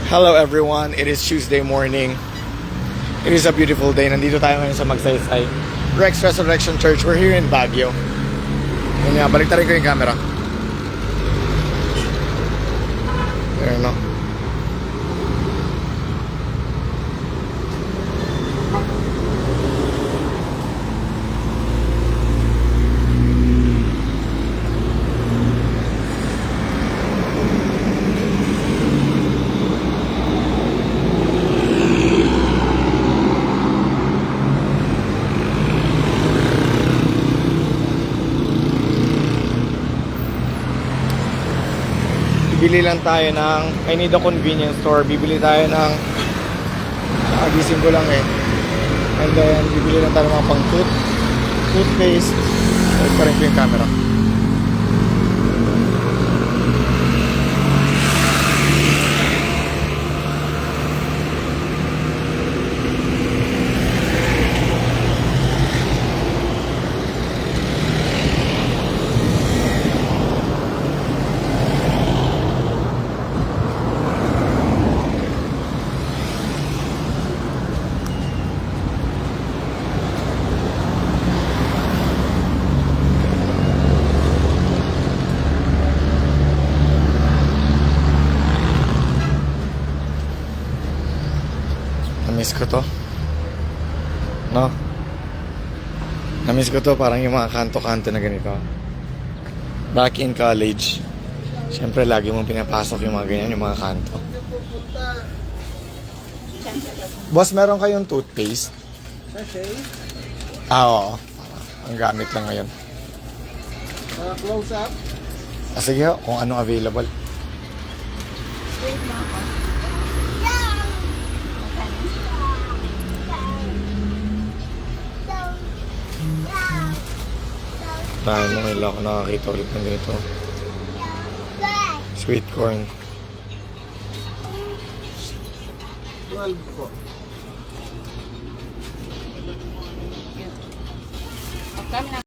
Hello everyone, it is Tuesday morning. It is a beautiful day. Nandito tayo ngayon sa Magsaysay Rex Resurrection Church. We're here in Baguio. Yun nga, balik tayo ko yung camera. There, no? Bibili lang tayo ng, I need a convenience store. Bibili tayo ng, gising ko lang eh. And then, bibili lang tayo ng mga pang toothpaste. Wait pa rin ko yung camera. Namiss ko to. No? Namiss ko to, parang yung mga kanto-kanto na ganito. Back in college, syempre lagi mong pinapasok yung mga ganyan, yung mga kanto. Boss, meron kayong toothpaste? Oo. Ang gamit lang ngayon. Close up. Sige ho, kung anong available. Dahil mo ngayon ako nakakita ulit ng ganito. Sweet corn. 12 po. Kami na